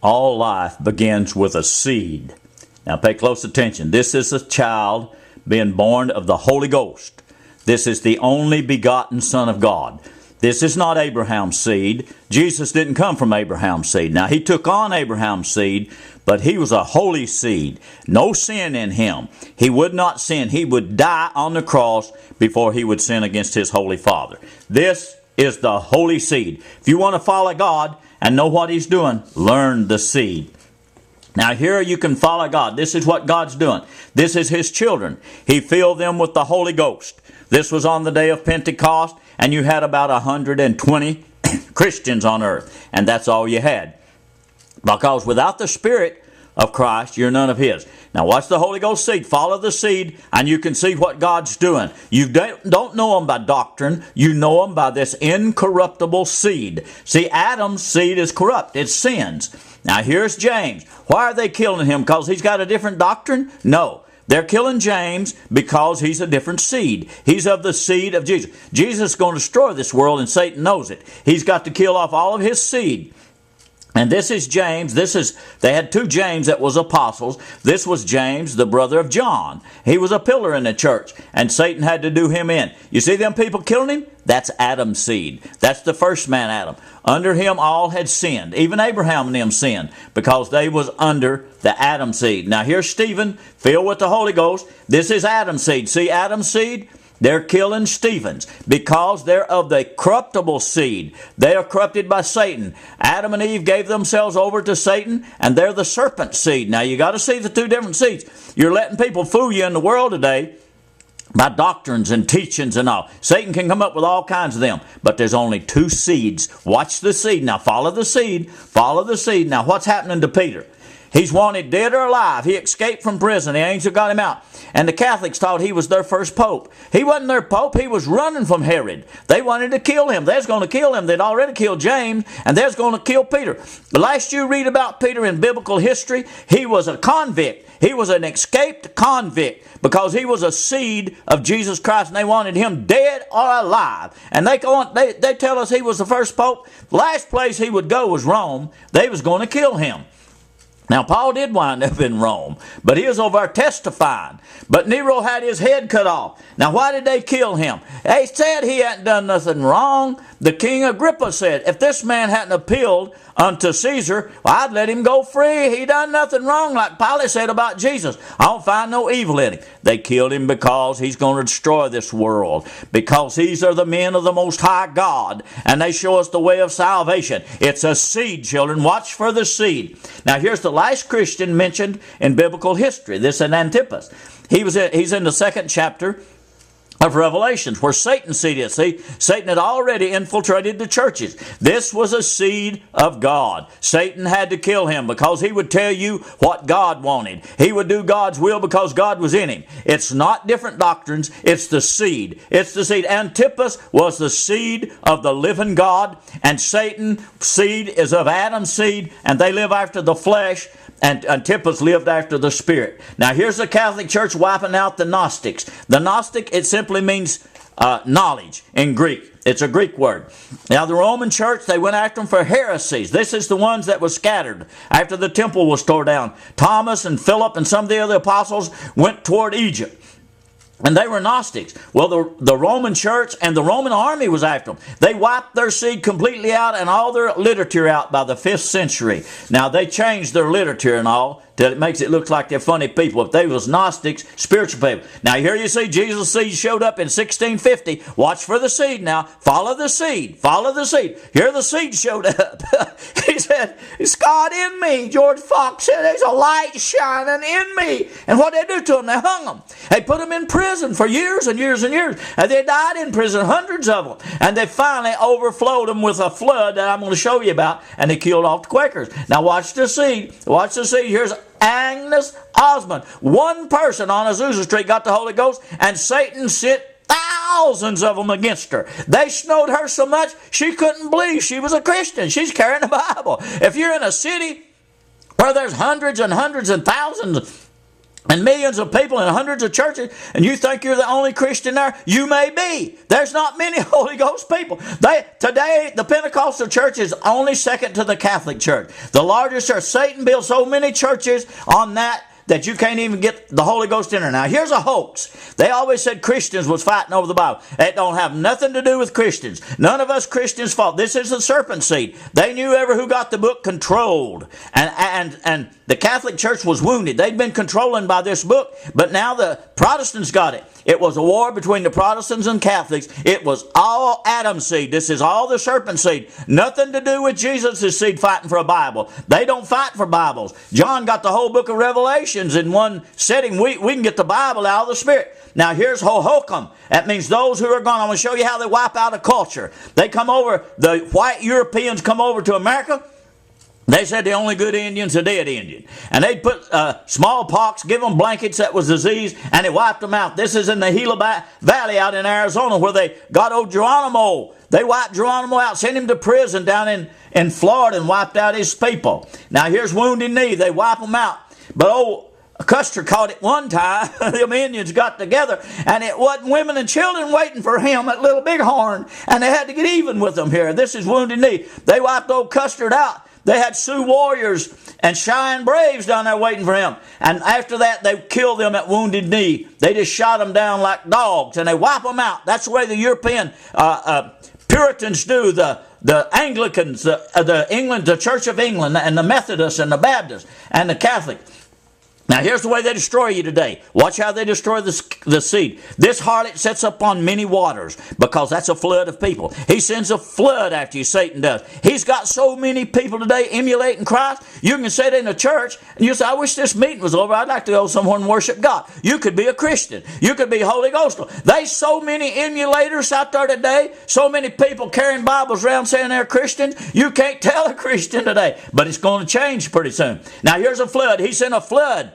All life begins with a seed. Now pay close attention. This is a child being born of the Holy Ghost. This is the only begotten Son of God. This is not Abraham's seed. Jesus didn't come from Abraham's seed. Now he took on Abraham's seed, but he was a holy seed. No sin in him. He would not sin. He would die on the cross before he would sin against his holy Father. This is the holy seed. If you want to follow God and know what he's doing, learn the seed. Now here you can follow God. This is what God's doing. This is his children. He filled them with the Holy Ghost. This was on the day of Pentecost, and you had about 120 Christians on earth. And that's all you had. Because without the Spirit of Christ, you're none of his. Now watch the Holy Ghost seed. Follow the seed, and you can see what God's doing. You don't know him by doctrine. You know him by this incorruptible seed. See, Adam's seed is corrupt. It sins. Now here's James. Why are they killing him? Because he's got a different doctrine? No. They're killing James because he's a different seed. He's of the seed of Jesus. Jesus is going to destroy this world, and Satan knows it. He's got to kill off all of his seed. And this is James. They had two James that was apostles. This was James, the brother of John. He was a pillar in the church, and Satan had to do him in. You see them people killing him? That's Adam's seed. That's the first man, Adam. Under him all had sinned. Even Abraham and them sinned because they was under the Adam seed. Now here's Stephen, filled with the Holy Ghost. This is Adam's seed. See Adam's seed? They're killing Stephen's because they're of the corruptible seed. They are corrupted by Satan. Adam and Eve gave themselves over to Satan, and they're the serpent seed. Now you got to see the two different seeds. You're letting people fool you in the world today by doctrines and teachings and all. Satan can come up with all kinds of them, but there's only two seeds. Watch the seed. Now follow the seed. Follow the seed. Now what's happening to Peter? He's wanted dead or alive. He escaped from prison. The angel got him out. And the Catholics thought he was their first pope. He wasn't their pope. He was running from Herod. They wanted to kill him. They was going to kill him. They'd already killed James, and they was going to kill Peter. The last you read about Peter in biblical history, he was a convict. He was an escaped convict because he was a seed of Jesus Christ, and they wanted him dead or alive. And they tell us he was the first pope. The last place he would go was Rome. They was going to kill him. Now, Paul did wind up in Rome, but he was over there testifying. But Nero had his head cut off. Now, why did they kill him? They said he hadn't done nothing wrong. The King Agrippa said, if this man hadn't appealed unto Caesar, well, I'd let him go free. He done nothing wrong, like Pilate said about Jesus. I don't find no evil in him. They killed him because he's going to destroy this world, because these are the men of the Most High God, and they show us the way of salvation. It's a seed, children. Watch for the seed. Now, here's the last Christian mentioned in biblical history. This is Antipas. He's in the 2nd chapter of Revelations, where Satan's seed is. See, Satan had already infiltrated the churches. This was a seed of God. Satan had to kill him because he would tell you what God wanted. He would do God's will because God was in him. It's not different doctrines. It's the seed. It's the seed. Antipas was the seed of the living God, and Satan's seed is of Adam's seed, and they live after the flesh, and Antipas lived after the Spirit. Now here's the Catholic Church wiping out the Gnostics. The Gnostic, it simply means knowledge in Greek. It's a Greek word. Now the Roman Church, they went after them for heresies. This is the ones that were scattered after the temple was torn down. Thomas and Philip and some of the other apostles went toward Egypt. And they were Gnostics. Well, the Roman church and the Roman army was after them. They wiped their seed completely out and all their literature out by the 5th century. Now, they changed their literature and all till it makes it look like they're funny people. If they was Gnostics, spiritual people. Now, here you see Jesus' seed showed up in 1650. Watch for the seed now. Follow the seed. Follow the seed. Here the seed showed up. He said, it's God in me. George Fox said, there's a light shining in me. And what did they do to him? They hung him. They put him in prison for years and years and years. And they died in prison, hundreds of them. And they finally overflowed them with a flood that I'm going to show you about. And they killed off the Quakers. Now watch the seed. Watch the seed. Here's Agnes Osmond. One person on Azusa Street got the Holy Ghost, and Satan sent thousands of them against her. They snowed her so much she couldn't believe she was a Christian. She's carrying the Bible. If you're in a city where there's hundreds and hundreds and thousands and millions of people in hundreds of churches, and you think you're the only Christian there? You may be. There's not many Holy Ghost people. Today, the Pentecostal church is only second to the Catholic Church. The largest church. Satan built so many churches on that you can't even get the Holy Ghost in there. Now, here's a hoax. They always said Christians was fighting over the Bible. It don't have nothing to do with Christians. None of us Christians fought. This is the serpent seed. They knew who got the book controlled. And the Catholic Church was wounded. They'd been controlling by this book, but now the Protestants got it. It was a war between the Protestants and Catholics. It was all Adam's seed. This is all the serpent seed. Nothing to do with Jesus' seed fighting for a Bible. They don't fight for Bibles. John got the whole book of Revelations in one setting. We can get the Bible out of the Spirit. Now here's Hohokam. That means those who are gone. I'm going to show you how they wipe out a culture. They come over, the white Europeans come over to America. They said the only good Indian's a dead Indian. And they'd put smallpox, give them blankets that was disease, and they wiped them out. This is in the Gila Valley out in Arizona where they got old Geronimo. They wiped Geronimo out, sent him to prison down in Florida and wiped out his people. Now here's Wounded Knee. They wipe them out. But old Custer caught it one time. The Indians got together, and it wasn't women and children waiting for him at Little Bighorn, and they had to get even with them here. This is Wounded Knee. They wiped old Custer out. They had Sioux warriors and Cheyenne braves down there waiting for him. And after that, they killed them at Wounded Knee. They just shot them down like dogs, and they wipe them out. That's the way the European Puritans do. The Anglicans, the Church of England, and the Methodists, and the Baptists, and the Catholic. Now here's the way they destroy you today. Watch how they destroy the seed. This harlot sets up on many waters, because that's a flood of people. He sends a flood after you, Satan does. He's got so many people today emulating Christ. You can sit in a church and you say, I wish this meeting was over. I'd like to go somewhere and worship God. You could be a Christian. You could be Holy Ghostal. There's so many emulators out there today. So many people carrying Bibles around saying they're Christians. You can't tell a Christian today. But it's going to change pretty soon. Now here's a flood. He sent a flood.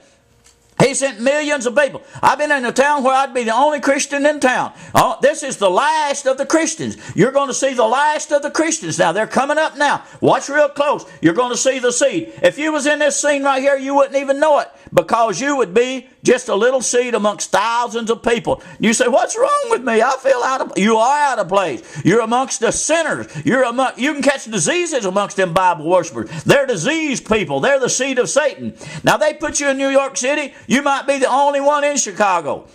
He sent millions of people. I've been in a town where I'd be the only Christian in town. Oh, this is the last of the Christians. You're going to see the last of the Christians now. They're coming up now. Watch real close. You're going to see the seed. If you was in this scene right here, you wouldn't even know it, because you would be just a little seed amongst thousands of people. You say, what's wrong with me? I feel out of place. You are out of place. You're amongst the sinners. You can catch diseases amongst them Bible worshipers. They're diseased people. They're the seed of Satan. Now they put you in New York City. You might be the only one in Chicago.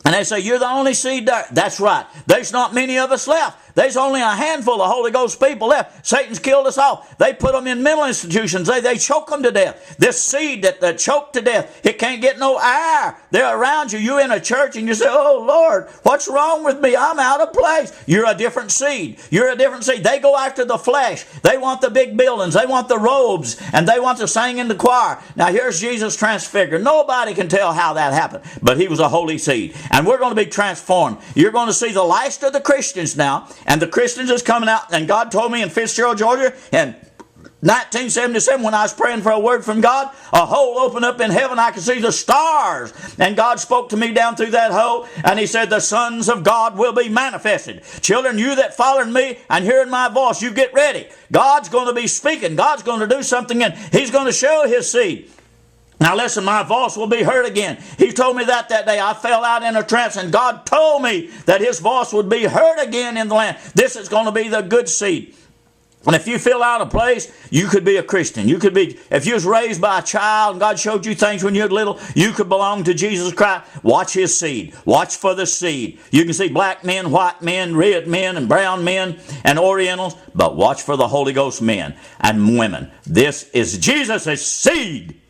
And they say, you're the only seed there. That's right. There's not many of us left. There's only a handful of Holy Ghost people left. Satan's killed us all. They put them in mental institutions. They choke them to death. This seed that choked to death, it can't get no air. They're around you. You're in a church and you say, oh, Lord, what's wrong with me? I'm out of place. You're a different seed. You're a different seed. They go after the flesh. They want the big buildings. They want the robes. And they want to sing in the choir. Now, here's Jesus transfigured. Nobody can tell how that happened. But he was a holy seed. And we're going to be transformed. You're going to see the last of the Christians now. And the Christians is coming out. And God told me in Fitzgerald, Georgia, in 1977, when I was praying for a word from God, a hole opened up in heaven. I could see the stars. And God spoke to me down through that hole. And he said, the sons of God will be manifested. Children, you that following me and hearing my voice, you get ready. God's going to be speaking. God's going to do something. And he's going to show his seed. Now listen, my voice will be heard again. He told me that day. I fell out in a trance, and God told me that his voice would be heard again in the land. This is going to be the good seed. And if you feel out of place, you could be a Christian. You could be, if you was raised by a child and God showed you things when you were little, you could belong to Jesus Christ. Watch his seed. Watch for the seed. You can see black men, white men, red men, and brown men, and Orientals, but watch for the Holy Ghost men and women. This is Jesus' seed.